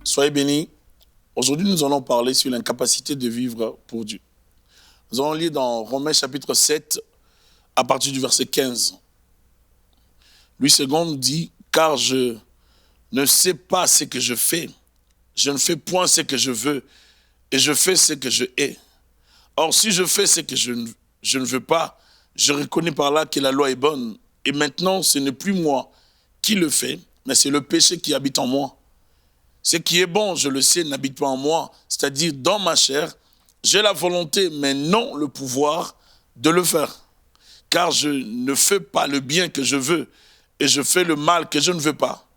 Soyez bénis. Aujourd'hui, nous allons parler sur l'incapacité de vivre pour Dieu. Nous allons lire dans Romains chapitre 7, à partir du verset 15. Louis II nous dit, « Car je ne sais pas ce que je fais. Je ne fais point ce que je veux, et je fais ce que je hais. Or, si je fais ce que je ne veux pas, je reconnais par là que la loi est bonne. Et maintenant, ce n'est plus moi qui le fais, mais c'est le péché qui habite en moi. Ce qui est bon, je le sais, n'habite pas en moi, c'est-à-dire dans ma chair. J'ai la volonté, mais non le pouvoir de le faire. Car je ne fais pas le bien que je veux, et je fais le mal que je ne veux pas.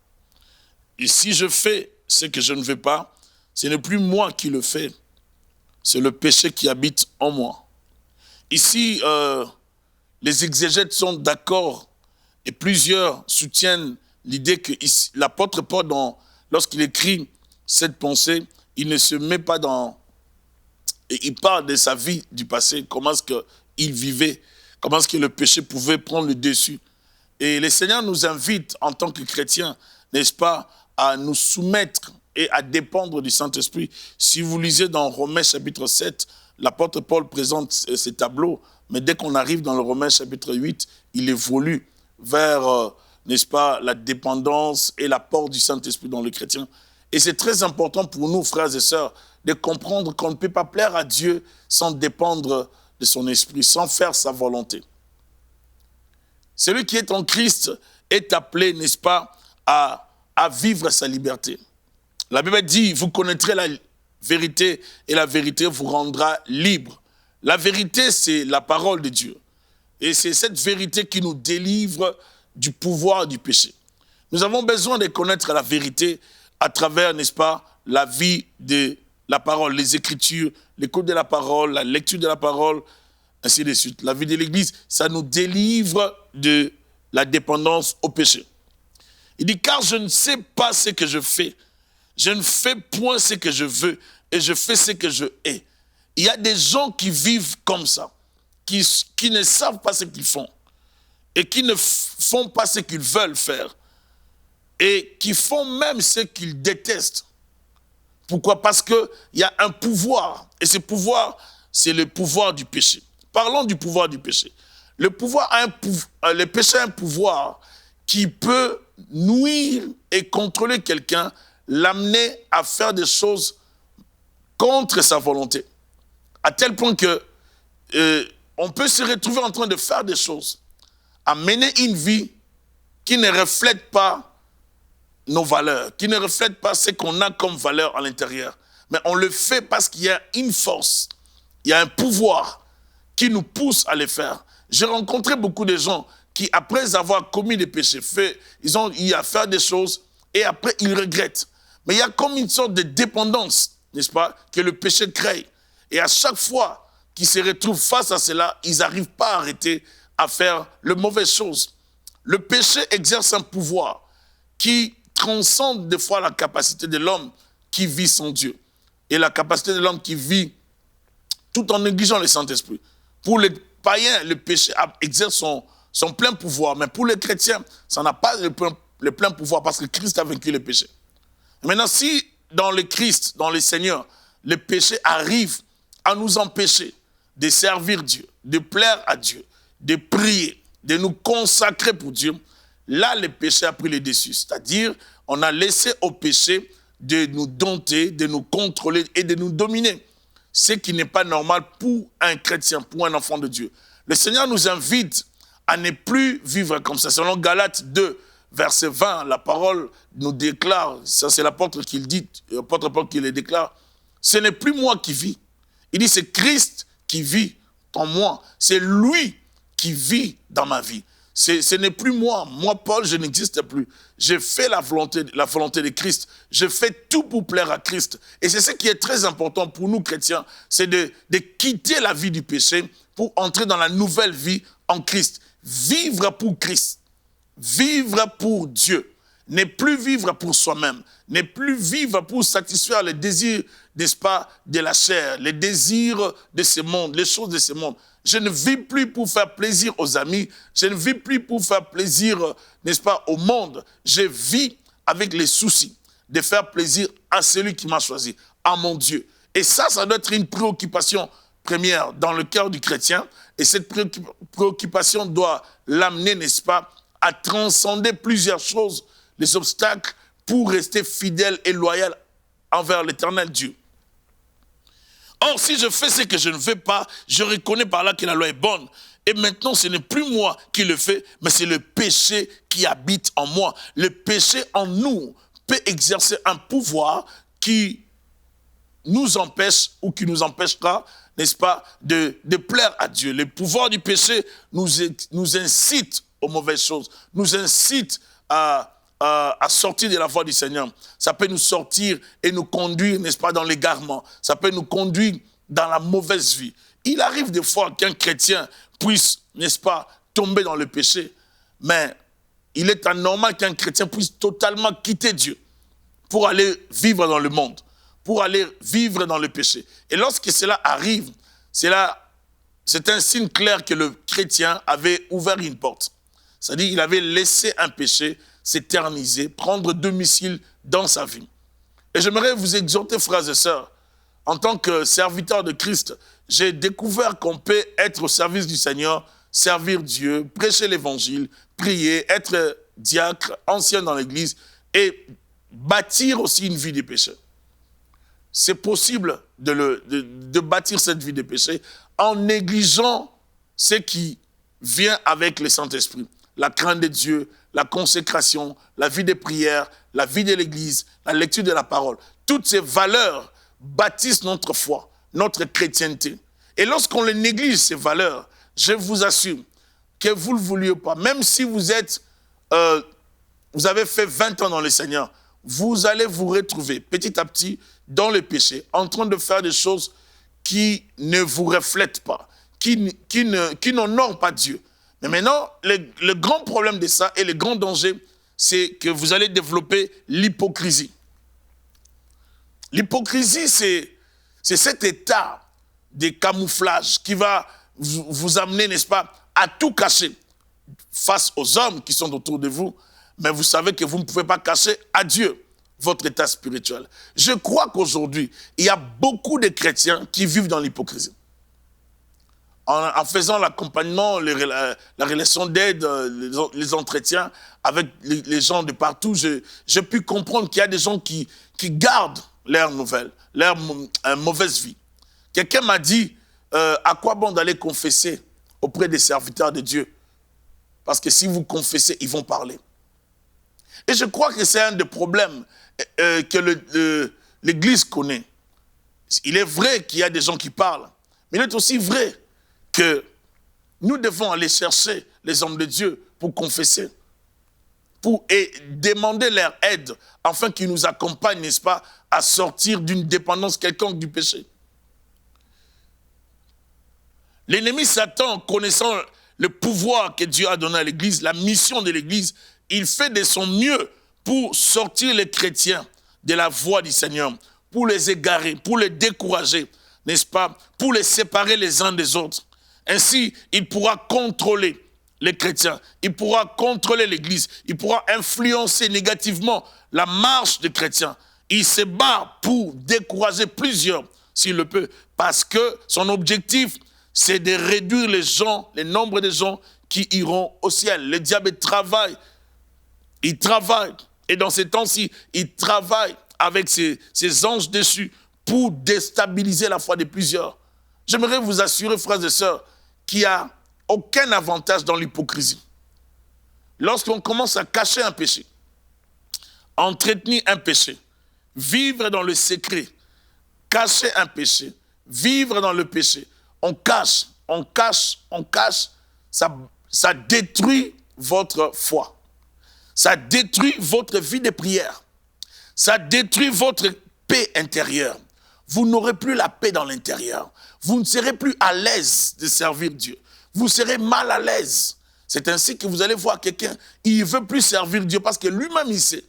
Et si je fais ce que je ne veux pas, ce n'est plus moi qui le fais, c'est le péché qui habite en moi. » Ici, les exégètes sont d'accord, et plusieurs soutiennent l'idée que ici, l'apôtre Paul, lorsqu'il écrit cette pensée, il ne se met pas dans... Et il parle de sa vie du passé, comment est-ce qu'il vivait, comment est-ce que le péché pouvait prendre le dessus. Et le Seigneur nous invite, en tant que chrétiens, n'est-ce pas, à nous soumettre et à dépendre du Saint-Esprit. Si vous lisez dans Romains chapitre 7, l'apôtre Paul présente ces tableaux, mais dès qu'on arrive dans le Romains chapitre 8, il évolue vers... n'est-ce pas, la dépendance et l'apport du Saint-Esprit dans le chrétien. Et c'est très important pour nous, frères et sœurs, de comprendre qu'on ne peut pas plaire à Dieu sans dépendre de son esprit, sans faire sa volonté. Celui qui est en Christ est appelé, n'est-ce pas, à vivre sa liberté. La Bible dit, vous connaîtrez la vérité et la vérité vous rendra libre. La vérité, c'est la parole de Dieu. Et c'est cette vérité qui nous délivre du pouvoir du péché. Nous avons besoin de connaître la vérité à travers, n'est-ce pas, la vie de la parole, les Écritures, l'écoute de la parole, la lecture de la parole, ainsi de suite. La vie de l'Église, ça nous délivre de la dépendance au péché. Il dit, car je ne sais pas ce que je fais, je ne fais point ce que je veux, et je fais ce que je hais. Il y a des gens qui vivent comme ça, qui ne savent pas ce qu'ils font, et qui ne font pas ce qu'ils veulent faire, et qui font même ce qu'ils détestent. Pourquoi? Parce qu'il y a un pouvoir, et ce pouvoir, c'est le pouvoir du péché. Parlons du pouvoir du péché. Le péché a un pouvoir qui peut nuire et contrôler quelqu'un, l'amener à faire des choses contre sa volonté. À tel point que on peut se retrouver en train de faire des choses, à mener une vie qui ne reflète pas nos valeurs, qui ne reflète pas ce qu'on a comme valeur à l'intérieur. Mais on le fait parce qu'il y a une force, il y a un pouvoir qui nous pousse à les faire. J'ai rencontré beaucoup de gens qui, après avoir commis des péchés, ils ont eu à faire des choses et après ils regrettent. Mais il y a comme une sorte de dépendance, n'est-ce pas, que le péché crée. Et à chaque fois qu'ils se retrouvent face à cela, ils n'arrivent pas à arrêter à faire les mauvaises choses. Le péché exerce un pouvoir qui transcende des fois la capacité de l'homme qui vit sans Dieu. Et la capacité de l'homme qui vit tout en négligeant le Saint-Esprit. Pour les païens, le péché exerce son plein pouvoir. Mais pour les chrétiens, ça n'a pas le plein pouvoir parce que Christ a vaincu le péché. Et maintenant, si dans le Christ, dans le Seigneur, le péché arrive à nous empêcher de servir Dieu, de plaire à Dieu, de prier, de nous consacrer pour Dieu, là, le péché a pris le dessus. C'est-à-dire, on a laissé au péché de nous dompter, de nous contrôler et de nous dominer. Ce qui n'est pas normal pour un chrétien, pour un enfant de Dieu. Le Seigneur nous invite à ne plus vivre comme ça. Selon Galates 2, verset 20, la parole nous déclare, ça c'est l'apôtre qui le dit, l'apôtre Paul qui le déclare, ce n'est plus moi qui vis. Il dit, c'est Christ qui vit en moi. C'est lui qui vit dans ma vie. Ce n'est plus moi. Moi, Paul, je n'existe plus. J'ai fait la volonté de Christ. Je fais tout pour plaire à Christ. Et c'est ce qui est très important pour nous, chrétiens, c'est de quitter la vie du péché pour entrer dans la nouvelle vie en Christ. Vivre pour Christ. Vivre pour Dieu. n'est plus vivre pour soi-même, n'est plus vivre pour satisfaire les désirs, n'est-ce pas, de la chair, les désirs de ce monde, les choses de ce monde. Je ne vis plus pour faire plaisir aux amis, je ne vis plus pour faire plaisir, n'est-ce pas, au monde. Je vis avec les soucis de faire plaisir à celui qui m'a choisi, à mon Dieu. Et ça doit être une préoccupation première dans le cœur du chrétien. Et cette préoccupation doit l'amener, n'est-ce pas, à transcender plusieurs choses, les obstacles, pour rester fidèle et loyal envers l'Éternel Dieu. Or, si je fais ce que je ne veux pas, je reconnais par là que la loi est bonne. Et maintenant, ce n'est plus moi qui le fais, mais c'est le péché qui habite en moi. Le péché en nous peut exercer un pouvoir qui nous empêche ou qui nous empêchera, n'est-ce pas, de plaire à Dieu. Le pouvoir du péché nous incite aux mauvaises choses, nous incite à sortir de la voie du Seigneur. Ça peut nous sortir et nous conduire, n'est-ce pas, dans l'égarement. Ça peut nous conduire dans la mauvaise vie. Il arrive des fois qu'un chrétien puisse, n'est-ce pas, tomber dans le péché, mais il est anormal qu'un chrétien puisse totalement quitter Dieu pour aller vivre dans le monde, pour aller vivre dans le péché. Et lorsque cela arrive, c'est un signe clair que le chrétien avait ouvert une porte. C'est-à-dire qu'il avait laissé un péché s'éterniser, prendre domicile dans sa vie. Et j'aimerais vous exhorter, frères et sœurs, en tant que serviteur de Christ, j'ai découvert qu'on peut être au service du Seigneur, servir Dieu, prêcher l'évangile, prier, être diacre, ancien dans l'église et bâtir aussi une vie de péché. C'est possible de bâtir cette vie de péché en négligeant ce qui vient avec le Saint-Esprit. La crainte de Dieu, la consécration, la vie de prière, la vie de l'église, la lecture de la parole. Toutes ces valeurs bâtissent notre foi, notre chrétienté. Et lorsqu'on les néglige, ces valeurs, je vous assure que vous ne le vouliez pas, même si vous avez fait 20 ans dans le Seigneur, vous allez vous retrouver petit à petit dans le péché, en train de faire des choses qui ne vous reflètent pas, qui n'honorent pas Dieu. Mais maintenant, le grand problème de ça et le grand danger, c'est que vous allez développer l'hypocrisie. L'hypocrisie, c'est cet état de camouflage qui va vous amener, n'est-ce pas, à tout cacher face aux hommes qui sont autour de vous. Mais vous savez que vous ne pouvez pas cacher à Dieu votre état spirituel. Je crois qu'aujourd'hui, il y a beaucoup de chrétiens qui vivent dans l'hypocrisie. En faisant l'accompagnement, la relation d'aide, les entretiens avec les gens de partout, j'ai pu comprendre qu'il y a des gens qui gardent leurs nouvelles, leur mauvaise vie. Quelqu'un m'a dit, à quoi bon d'aller confesser auprès des serviteurs de Dieu? Parce que si vous confessez, ils vont parler. Et je crois que c'est un des problèmes que l'Église connaît. Il est vrai qu'il y a des gens qui parlent, mais il est aussi vrai que nous devons aller chercher les hommes de Dieu pour confesser, et demander leur aide, afin qu'ils nous accompagnent, n'est-ce pas, à sortir d'une dépendance quelconque du péché. L'ennemi Satan, connaissant le pouvoir que Dieu a donné à l'Église, la mission de l'Église, il fait de son mieux pour sortir les chrétiens de la voie du Seigneur, pour les égarer, pour les décourager, n'est-ce pas, pour les séparer les uns des autres. Ainsi, il pourra contrôler les chrétiens, il pourra contrôler l'Église, il pourra influencer négativement la marche des chrétiens. Il se bat pour décourager plusieurs, s'il le peut, parce que son objectif, c'est de réduire le nombre de gens qui iront au ciel. Le diable travaille, il travaille, et dans ces temps-ci, il travaille avec ses anges déchus pour déstabiliser la foi de plusieurs. J'aimerais vous assurer, frères et sœurs, qu'il n'y a aucun avantage dans l'hypocrisie. Lorsqu'on commence à cacher un péché, entretenir un péché, vivre dans le secret, cacher un péché, vivre dans le péché, on cache, ça détruit votre foi. Ça détruit votre vie de prière. Ça détruit votre paix intérieure. Vous n'aurez plus la paix dans l'intérieur. Vous ne serez plus à l'aise de servir Dieu. Vous serez mal à l'aise. C'est ainsi que vous allez voir quelqu'un, il ne veut plus servir Dieu parce que lui-même, il sait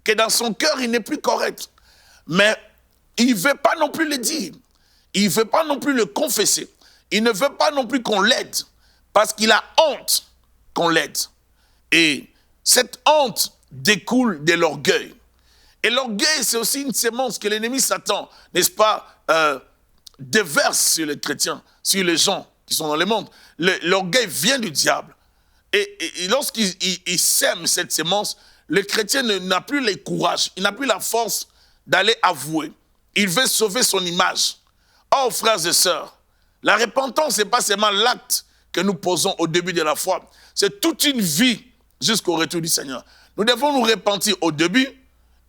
que dans son cœur, il n'est plus correct. Mais il ne veut pas non plus le dire. Il ne veut pas non plus le confesser. Il ne veut pas non plus qu'on l'aide parce qu'il a honte qu'on l'aide. Et cette honte découle de l'orgueil. Et l'orgueil, c'est aussi une sémence que l'ennemi Satan, n'est-ce pas, déverse sur les chrétiens, sur les gens qui sont dans le monde. L'orgueil vient du diable. Et lorsqu'il sème cette sémence, le chrétien n'a plus le courage, il n'a plus la force d'aller avouer. Il veut sauver son image. Oh, frères et sœurs, la repentance, ce n'est pas seulement l'acte que nous posons au début de la foi. C'est toute une vie jusqu'au retour du Seigneur. Nous devons nous repentir au début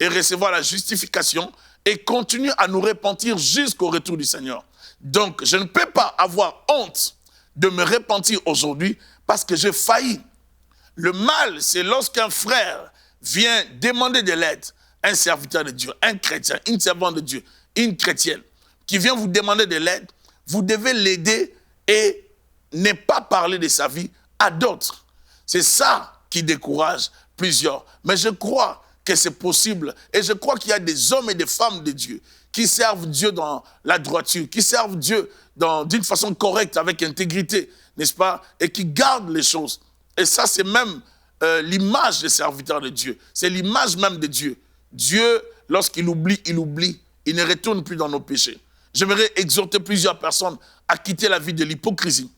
et recevoir la justification et continuer à nous repentir jusqu'au retour du Seigneur. Donc, je ne peux pas avoir honte de me repentir aujourd'hui parce que j'ai failli. Le mal, c'est lorsqu'un frère vient demander de l'aide, un serviteur de Dieu, un chrétien, une servante de Dieu, une chrétienne, qui vient vous demander de l'aide, vous devez l'aider et ne pas parler de sa vie à d'autres. C'est ça qui décourage plusieurs. Mais je crois que c'est possible et je crois qu'il y a des hommes et des femmes de Dieu qui servent Dieu dans la droiture, qui servent Dieu d'une façon correcte, avec intégrité, n'est-ce pas, et qui gardent les choses. Et ça, c'est même l'image des serviteurs de Dieu. C'est l'image même de Dieu. Dieu, lorsqu'il oublie, il ne retourne plus dans nos péchés. J'aimerais exhorter plusieurs personnes à quitter la vie de l'hypocrisie.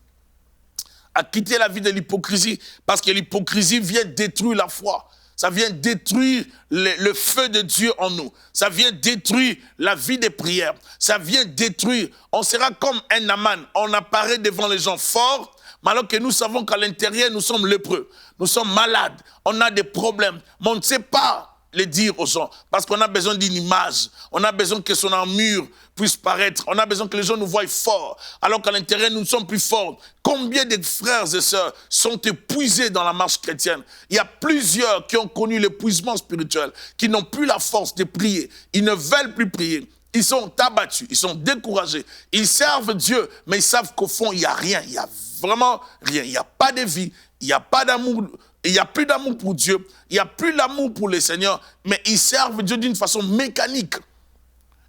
À quitter la vie de l'hypocrisie, parce que l'hypocrisie vient détruire la foi. Ça vient détruire le feu de Dieu en nous. Ça vient détruire la vie des prières. Ça vient détruire. On sera comme un Aman. On apparaît devant les gens forts, mais alors que nous savons qu'à l'intérieur, nous sommes lépreux. Nous sommes malades. On a des problèmes. Mais on ne sait pas les dire aux gens, parce qu'on a besoin d'une image, on a besoin que son armure puisse paraître, on a besoin que les gens nous voient forts, alors qu'à l'intérieur nous ne sommes plus forts. Combien de frères et sœurs sont épuisés dans la marche chrétienne? Il y a plusieurs qui ont connu l'épuisement spirituel, qui n'ont plus la force de prier, ils ne veulent plus prier, ils sont abattus, ils sont découragés, ils servent Dieu, mais ils savent qu'au fond il n'y a rien, il n'y a vraiment rien, il n'y a pas de vie, il n'y a pas d'amour. Il n'y a plus d'amour pour Dieu, il n'y a plus d'amour pour le Seigneur, mais ils servent Dieu d'une façon mécanique.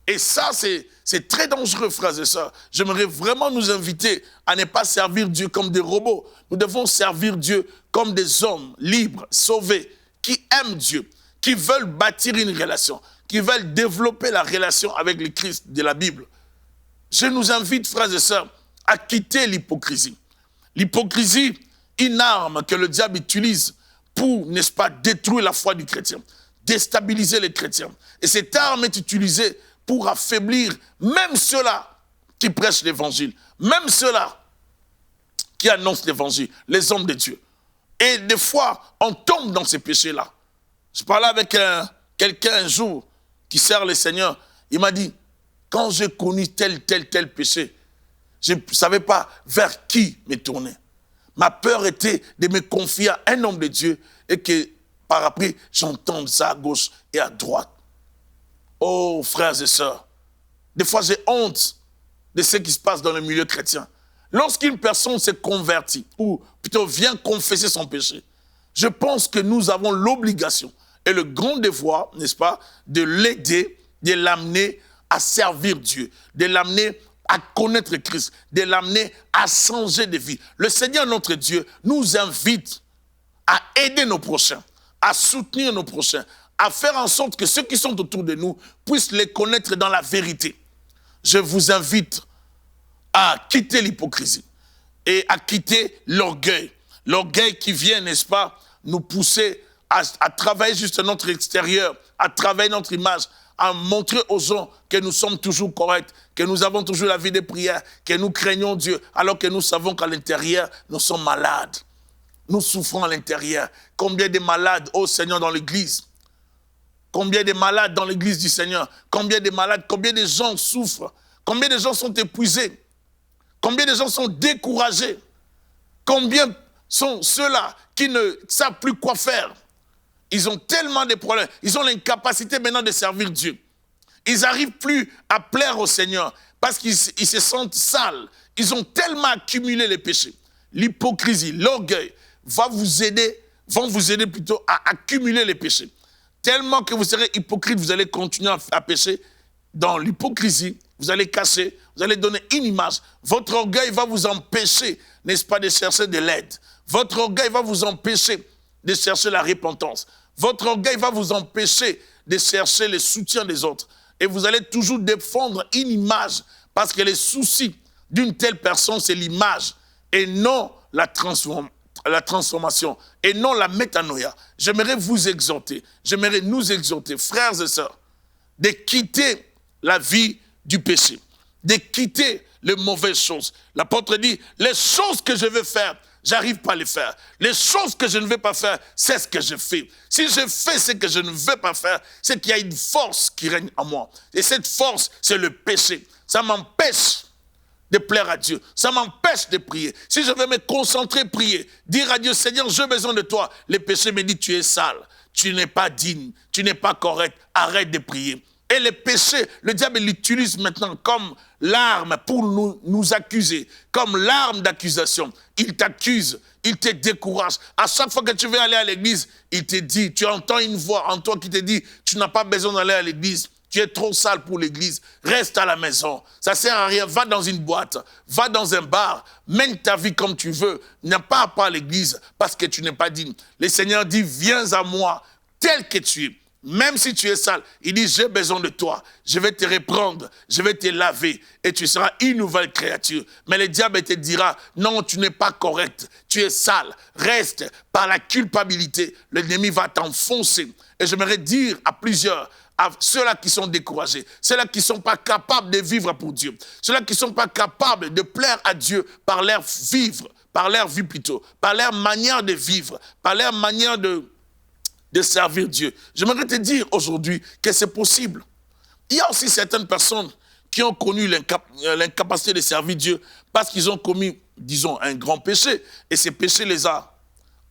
Et ça, c'est très dangereux, frères et sœurs. J'aimerais vraiment nous inviter à ne pas servir Dieu comme des robots. Nous devons servir Dieu comme des hommes libres, sauvés, qui aiment Dieu, qui veulent bâtir une relation, qui veulent développer la relation avec le Christ de la Bible. Je nous invite, frères et sœurs, à quitter l'hypocrisie. L'hypocrisie, une arme que le diable utilise pour, n'est-ce pas, détruire la foi du chrétien, déstabiliser les chrétiens. Et cette arme est utilisée pour affaiblir même ceux-là qui prêchent l'évangile, même ceux-là qui annoncent l'évangile, les hommes de Dieu. Et des fois, on tombe dans ces péchés-là. Je parlais avec quelqu'un un jour qui sert le Seigneur. Il m'a dit, quand j'ai connu tel péché, je ne savais pas vers qui me tourner. Ma peur était de me confier à un homme de Dieu et que par après, j'entende ça à gauche et à droite. Oh, frères et sœurs, des fois j'ai honte de ce qui se passe dans le milieu chrétien. Lorsqu'une personne s'est convertie, ou plutôt vient confesser son péché, je pense que nous avons l'obligation et le grand devoir, n'est-ce pas, de l'aider, de l'amener à servir Dieu, de l'amener à connaître Christ, de l'amener à changer de vie. Le Seigneur, notre Dieu, nous invite à aider nos prochains, à soutenir nos prochains, à faire en sorte que ceux qui sont autour de nous puissent les connaître dans la vérité. Je vous invite à quitter l'hypocrisie et à quitter l'orgueil. L'orgueil qui vient, n'est-ce pas, nous pousser à travailler juste notre extérieur, à travailler notre image, à montrer aux gens que nous sommes toujours corrects, que nous avons toujours la vie de prière, que nous craignons Dieu, alors que nous savons qu'à l'intérieur, nous sommes malades. Nous souffrons à l'intérieur. Combien de malades, ô Seigneur, dans l'église? Combien de malades dans l'église du Seigneur? Combien de malades, combien de gens souffrent? Combien de gens sont épuisés? Combien de gens sont découragés? Combien sont ceux-là qui ne savent plus quoi faire? Ils ont tellement de problèmes. Ils ont l'incapacité maintenant de servir Dieu. Ils n'arrivent plus à plaire au Seigneur parce qu'ils se sentent sales. Ils ont tellement accumulé les péchés. L'hypocrisie, l'orgueil vont vous aider plutôt à accumuler les péchés. Tellement que vous serez hypocrite, vous allez continuer à pécher dans l'hypocrisie, vous allez cacher, vous allez donner une image. Votre orgueil va vous empêcher, n'est-ce pas, de chercher de l'aide. Votre orgueil va vous empêcher de chercher la repentance. Votre orgueil va vous empêcher de chercher le soutien des autres. Et vous allez toujours défendre une image, parce que les soucis d'une telle personne, c'est l'image, et non la transformation, et non la métanoïa. J'aimerais vous exhorter, j'aimerais nous exhorter, frères et sœurs, de quitter la vie du péché, de quitter les mauvaises choses. L'apôtre dit, les choses que je veux faire, j'arrive pas à les faire. Les choses que je ne veux pas faire, c'est ce que je fais. Si je fais ce que je ne veux pas faire, c'est qu'il y a une force qui règne en moi. Et cette force, c'est le péché. Ça m'empêche de plaire à Dieu. Ça m'empêche de prier. Si je veux me concentrer, prier, dire à Dieu, Seigneur, j'ai besoin de toi. Le péché me dit, tu es sale, tu n'es pas digne, tu n'es pas correct, arrête de prier. Et le péché, le diable l'utilise maintenant comme l'arme pour nous accuser, comme l'arme d'accusation. Il t'accuse, il te décourage. À chaque fois que tu veux aller à l'église, il te dit, tu entends une voix en toi qui te dit, tu n'as pas besoin d'aller à l'église. Tu es trop sale pour l'église, reste à la maison. Ça ne sert à rien, va dans une boîte, va dans un bar, mène ta vie comme tu veux. N'aie pas à l'église parce que tu n'es pas digne. Le Seigneur dit, viens à moi tel que tu es. Même si tu es sale, il dit, j'ai besoin de toi. Je vais te reprendre, je vais te laver et tu seras une nouvelle créature. Mais le diable te dira, non, tu n'es pas correct, tu es sale. Reste par la culpabilité. L'ennemi va t'enfoncer. Et j'aimerais dire à plusieurs, à ceux-là qui sont découragés, ceux-là qui ne sont pas capables de vivre pour Dieu, ceux-là qui ne sont pas capables de plaire à Dieu par leur vivre, par leur vie plutôt, par leur manière de vivre, par leur manière de servir Dieu. J'aimerais te dire aujourd'hui que c'est possible. Il y a aussi certaines personnes qui ont connu l'incapacité de servir Dieu parce qu'ils ont commis, disons, un grand péché. Et ce péché les a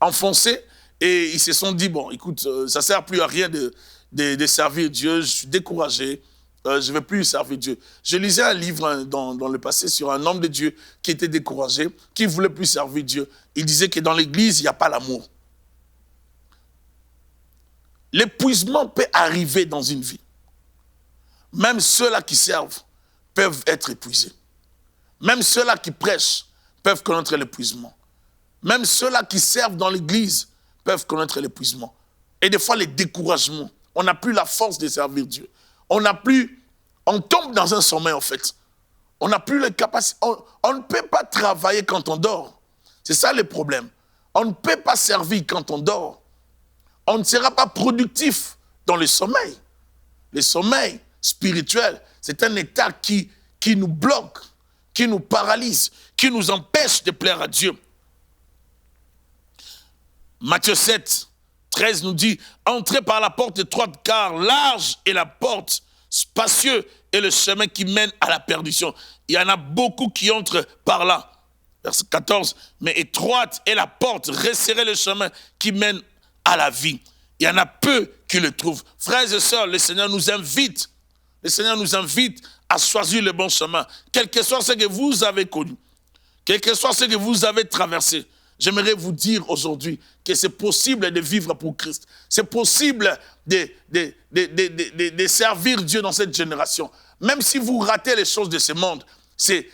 enfoncés et ils se sont dit, bon, écoute, ça ne sert plus à rien de servir Dieu, je suis découragé, je ne vais plus servir Dieu. Je lisais un livre dans le passé sur un homme de Dieu qui était découragé, qui ne voulait plus servir Dieu. Il disait que dans l'église, il n'y a pas l'amour. L'épuisement peut arriver dans une vie. Même ceux-là qui servent peuvent être épuisés. Même ceux-là qui prêchent peuvent connaître l'épuisement. Même ceux-là qui servent dans l'église peuvent connaître l'épuisement. Et des fois, les découragements. On n'a plus la force de servir Dieu. On tombe dans un sommeil en fait. On n'a plus les capacités. On ne peut pas travailler quand on dort. C'est ça le problème. On ne peut pas servir quand on dort. On ne sera pas productif dans le sommeil. Le sommeil spirituel, c'est un état qui nous bloque, qui nous paralyse, qui nous empêche de plaire à Dieu. Matthieu 7, 13 nous dit, « Entrez par la porte étroite, car large est la porte, spacieux est le chemin qui mène à la perdition. » Il y en a beaucoup qui entrent par là. Verset 14, « Mais étroite est la porte, resserrez le chemin qui mène à la vie. » Il y en a peu qui le trouvent. Frères et sœurs, le Seigneur nous invite. Le Seigneur nous invite à choisir le bon chemin. Quel que soit ce que vous avez connu, quel que soit ce que vous avez traversé, j'aimerais vous dire aujourd'hui que c'est possible de vivre pour Christ. C'est possible de servir Dieu dans cette génération. Même si vous ratez les choses de ce monde, c'est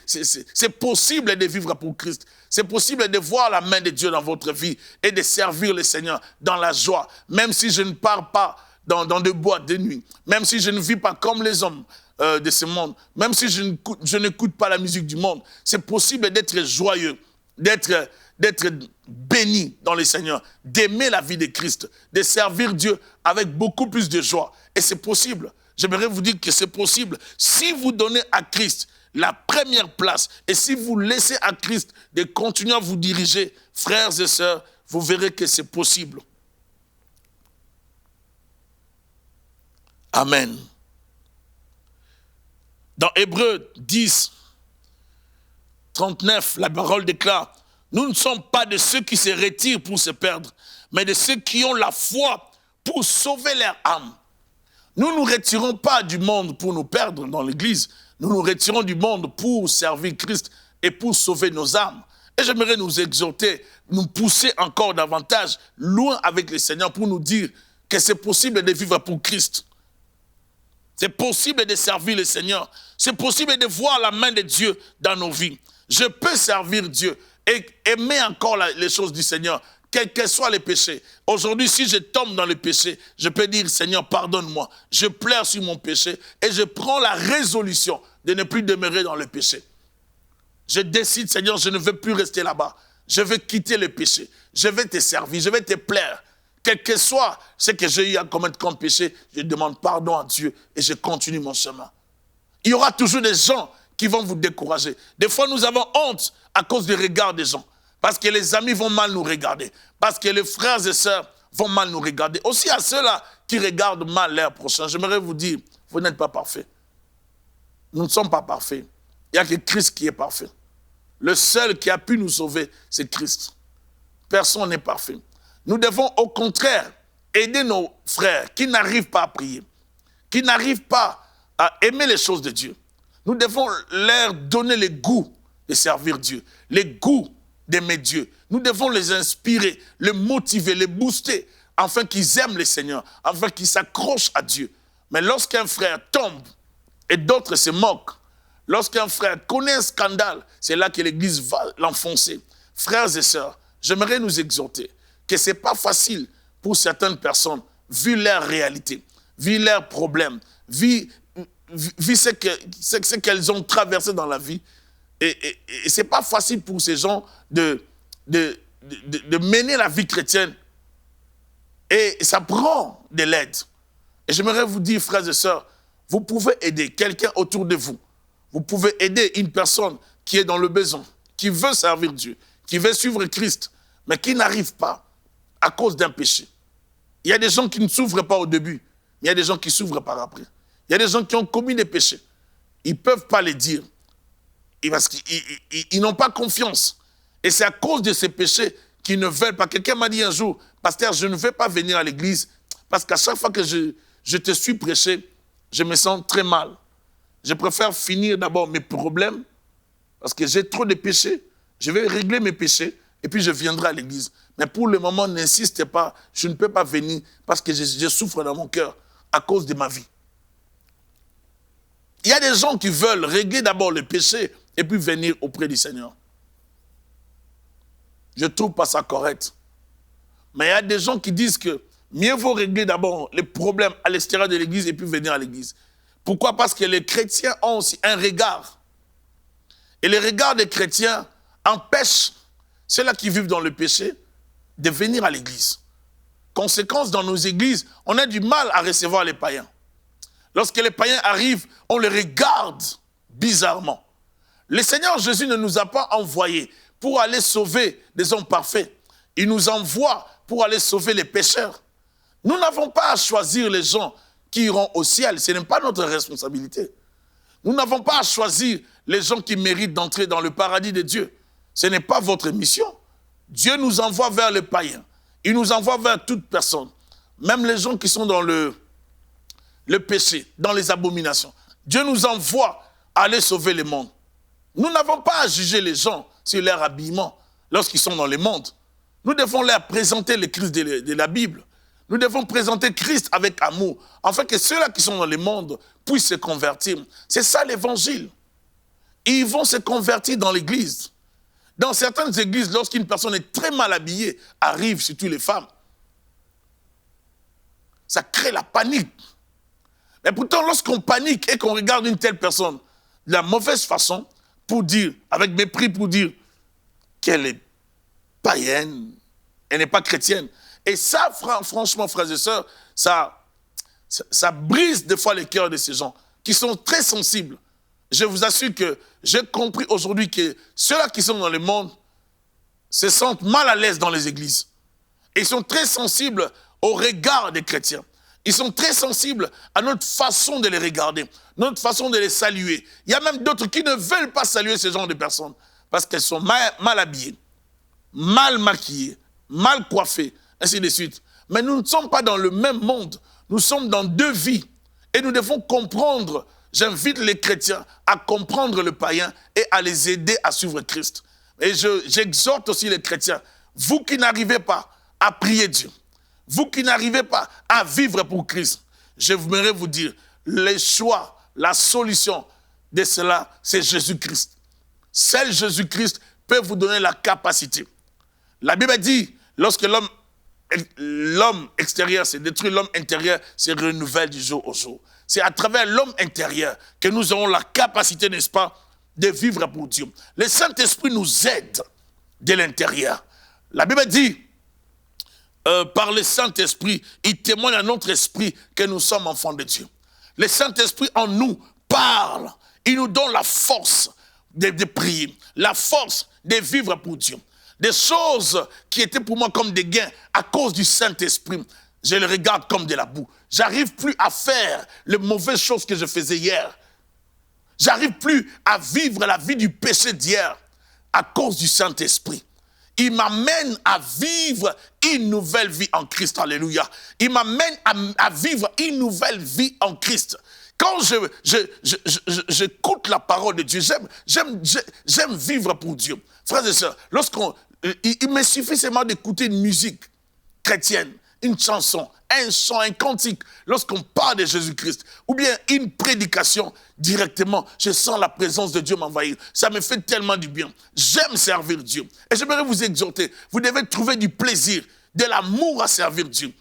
possible de vivre pour Christ. C'est possible de voir la main de Dieu dans votre vie et de servir le Seigneur dans la joie. Même si je ne pars pas dans de boîtes de nuit, même si je ne vis pas comme les hommes de ce monde, même si je n'écoute pas la musique du monde, c'est possible d'être joyeux, d'être béni dans le Seigneur, d'aimer la vie de Christ, de servir Dieu avec beaucoup plus de joie. Et c'est possible. J'aimerais vous dire que c'est possible si vous donnez à Christ la première place. Et si vous laissez à Christ de continuer à vous diriger, frères et sœurs, vous verrez que c'est possible. Amen. Dans Hébreux 10, 39, la parole déclare, « Nous ne sommes pas de ceux qui se retirent pour se perdre, mais de ceux qui ont la foi pour sauver leur âme. » Nous ne nous retirons pas du monde pour nous perdre dans l'église. Nous nous retirons du monde pour servir Christ et pour sauver nos âmes. Et j'aimerais nous exhorter, nous pousser encore davantage loin avec le Seigneur pour nous dire que c'est possible de vivre pour Christ. C'est possible de servir le Seigneur. C'est possible de voir la main de Dieu dans nos vies. Je peux servir Dieu et aimer encore les choses du Seigneur, quels que soient les péchés. Aujourd'hui, si je tombe dans le péché, je peux dire, Seigneur, pardonne-moi. Je pleure sur mon péché et je prends la résolution de ne plus demeurer dans le péché. Je décide, Seigneur, je ne veux plus rester là-bas. Je veux quitter le péché. Je vais te servir, je vais te plaire. Quel que soit ce que j'ai eu à commettre comme péché, je demande pardon à Dieu et je continue mon chemin. Il y aura toujours des gens qui vont vous décourager. Des fois, nous avons honte à cause du regard des gens. Parce que les amis vont mal nous regarder. Parce que les frères et sœurs vont mal nous regarder. Aussi à ceux-là qui regardent mal leur prochain. J'aimerais vous dire, vous n'êtes pas parfaits. Nous ne sommes pas parfaits. Il n'y a que Christ qui est parfait. Le seul qui a pu nous sauver, c'est Christ. Personne n'est parfait. Nous devons au contraire aider nos frères qui n'arrivent pas à prier, qui n'arrivent pas à aimer les choses de Dieu. Nous devons leur donner le goût de servir Dieu, le goût d'aimer Dieu. Nous devons les inspirer, les motiver, les booster, afin qu'ils aiment le Seigneur, afin qu'ils s'accrochent à Dieu. Mais lorsqu'un frère tombe et d'autres se moquent, lorsqu'un frère connaît un scandale, c'est là que l'Église va l'enfoncer. Frères et sœurs, j'aimerais nous exhorter que ce n'est pas facile pour certaines personnes, vu leur réalité, vu leurs problèmes, vu ce qu'elles ont traversé dans la vie. Et ce n'est pas facile pour ces gens de mener la vie chrétienne. Et ça prend de l'aide. Et j'aimerais vous dire, frères et sœurs, vous pouvez aider quelqu'un autour de vous. Vous pouvez aider une personne qui est dans le besoin, qui veut servir Dieu, qui veut suivre Christ, mais qui n'arrive pas à cause d'un péché. Il y a des gens qui ne souffrent pas au début, mais il y a des gens qui souffrent par après. Il y a des gens qui ont commis des péchés. Ils ne peuvent pas les dire. Parce qu'ils n'ont pas confiance. Et c'est à cause de ces péchés qu'ils ne veulent pas. Quelqu'un m'a dit un jour, pasteur, je ne vais pas venir à l'église parce qu'à chaque fois que je te suis prêché, je me sens très mal. Je préfère finir d'abord mes problèmes parce que j'ai trop de péchés. Je vais régler mes péchés et puis je viendrai à l'église. Mais pour le moment, n'insiste pas. Je ne peux pas venir parce que je souffre dans mon cœur à cause de ma vie. Il y a des gens qui veulent régler d'abord le péché et puis venir auprès du Seigneur. Je ne trouve pas ça correct. Mais il y a des gens qui disent que mieux vaut régler d'abord les problèmes à l'extérieur de l'église et puis venir à l'église. Pourquoi? Parce que les chrétiens ont aussi un regard. Et le regard des chrétiens empêche ceux-là qui vivent dans le péché de venir à l'église. Conséquence, dans nos églises, on a du mal à recevoir les païens. Lorsque les païens arrivent, on les regarde bizarrement. Le Seigneur Jésus ne nous a pas envoyés pour aller sauver des hommes parfaits. Il nous envoie pour aller sauver les pécheurs. Nous n'avons pas à choisir les gens qui iront au ciel. Ce n'est pas notre responsabilité. Nous n'avons pas à choisir les gens qui méritent d'entrer dans le paradis de Dieu. Ce n'est pas votre mission. Dieu nous envoie vers les païens. Il nous envoie vers toute personne. Même les gens qui sont dans le péché, dans les abominations. Dieu nous envoie aller sauver le monde. Nous n'avons pas à juger les gens sur leur habillement lorsqu'ils sont dans le monde. Nous devons leur présenter le Christ de la Bible. Nous devons présenter Christ avec amour, afin que ceux-là qui sont dans le monde puissent se convertir. C'est ça l'évangile. Ils vont se convertir dans l'église. Dans certaines églises, lorsqu'une personne est très mal habillée, arrive, surtout les femmes, ça crée la panique. Mais pourtant, lorsqu'on panique et qu'on regarde une telle personne de la mauvaise façon, pour dire, avec mépris, pour dire qu'elle est païenne, elle n'est pas chrétienne. Et ça, franchement, frères et sœurs, ça brise des fois les cœurs de ces gens qui sont très sensibles. Je vous assure que j'ai compris aujourd'hui que ceux-là qui sont dans le monde se sentent mal à l'aise dans les églises. Et ils sont très sensibles au regard des chrétiens. Ils sont très sensibles à notre façon de les regarder, notre façon de les saluer. Il y a même d'autres qui ne veulent pas saluer ce genre de personnes parce qu'elles sont mal habillées, mal maquillées, mal coiffées, ainsi de suite. Mais nous ne sommes pas dans le même monde. Nous sommes dans deux vies. Et nous devons comprendre, j'invite les chrétiens à comprendre le païen et à les aider à suivre Christ. Et j'exhorte aussi les chrétiens, vous qui n'arrivez pas à prier Dieu, vous qui n'arrivez pas à vivre pour Christ, je voudrais vous dire, les choix, la solution de cela, c'est Jésus-Christ. Seul Jésus-Christ peut vous donner la capacité. La Bible dit, lorsque l'homme extérieur s'est détruit, l'homme intérieur se renouvelle du jour au jour. C'est à travers l'homme intérieur que nous aurons la capacité, n'est-ce pas, de vivre pour Dieu. Le Saint-Esprit nous aide de l'intérieur. La Bible dit, par le Saint-Esprit, il témoigne à notre esprit que nous sommes enfants de Dieu. Le Saint-Esprit en nous parle. Il nous donne la force de prier, la force de vivre pour Dieu. Des choses qui étaient pour moi comme des gains à cause du Saint-Esprit, je les regarde comme de la boue. J'arrive plus à faire les mauvaises choses que je faisais hier. J'arrive plus à vivre la vie du péché d'hier à cause du Saint-Esprit. Il m'amène à vivre une nouvelle vie en Christ. Alléluia. Il m'amène à vivre une nouvelle vie en Christ. Quand j'écoute la parole de Dieu, j'aime vivre pour Dieu. Frères et sœurs, il me suffit seulement d'écouter une musique chrétienne, une chanson, un chant, un cantique, lorsqu'on parle de Jésus-Christ, ou bien une prédication, directement, je sens la présence de Dieu m'envahir. Ça me fait tellement du bien. J'aime servir Dieu. Et j'aimerais vous exhorter, vous devez trouver du plaisir, de l'amour à servir Dieu.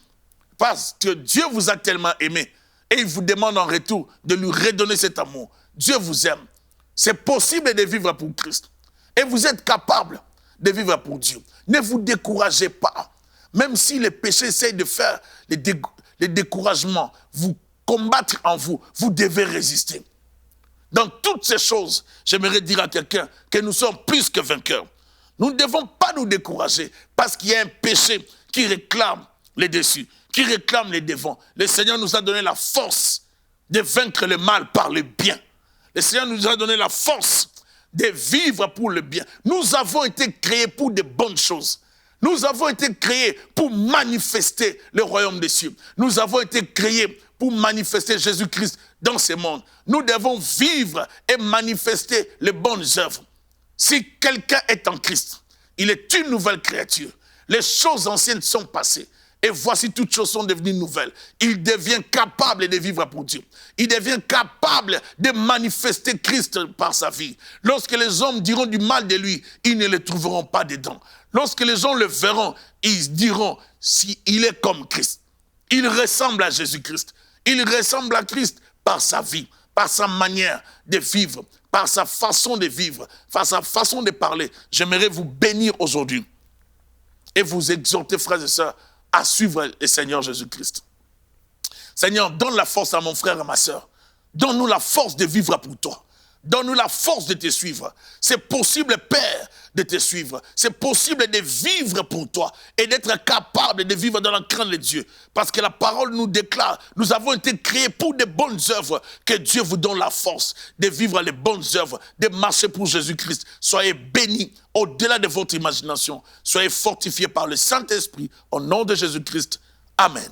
Parce que Dieu vous a tellement aimé, et il vous demande en retour de lui redonner cet amour. Dieu vous aime. C'est possible de vivre pour Christ. Et vous êtes capable de vivre pour Dieu. Ne vous découragez pas. Même si les péchés essayent de faire les découragements, vous combattre en vous, vous devez résister. Dans toutes ces choses, j'aimerais dire à quelqu'un que nous sommes plus que vainqueurs. Nous ne devons pas nous décourager parce qu'il y a un péché qui réclame les dessus, qui réclame les devants. Le Seigneur nous a donné la force de vaincre le mal par le bien. Le Seigneur nous a donné la force de vivre pour le bien. Nous avons été créés pour de bonnes choses. Nous avons été créés pour manifester le royaume des cieux. Nous avons été créés pour manifester Jésus-Christ dans ce monde. Nous devons vivre et manifester les bonnes œuvres. Si quelqu'un est en Christ, il est une nouvelle créature. Les choses anciennes sont passées. Et voici, toutes choses sont devenues nouvelles. Il devient capable de vivre pour Dieu. Il devient capable de manifester Christ par sa vie. Lorsque les hommes diront du mal de lui, ils ne le trouveront pas dedans. Lorsque les gens le verront, ils diront, s'il est comme Christ. Il ressemble à Jésus-Christ. Il ressemble à Christ par sa vie, par sa manière de vivre, par sa façon de vivre, par sa façon de parler. J'aimerais vous bénir aujourd'hui et vous exhorter, frères et sœurs, à suivre le Seigneur Jésus-Christ. Seigneur, donne la force à mon frère et à ma sœur. Donne-nous la force de vivre pour toi. Donne-nous la force de te suivre. C'est possible, Père, de te suivre. C'est possible de vivre pour toi et d'être capable de vivre dans la crainte de Dieu. Parce que la parole nous déclare, nous avons été créés pour de bonnes œuvres. Que Dieu vous donne la force de vivre les bonnes œuvres, de marcher pour Jésus-Christ. Soyez bénis au-delà de votre imagination. Soyez fortifiés par le Saint-Esprit. Au nom de Jésus-Christ. Amen.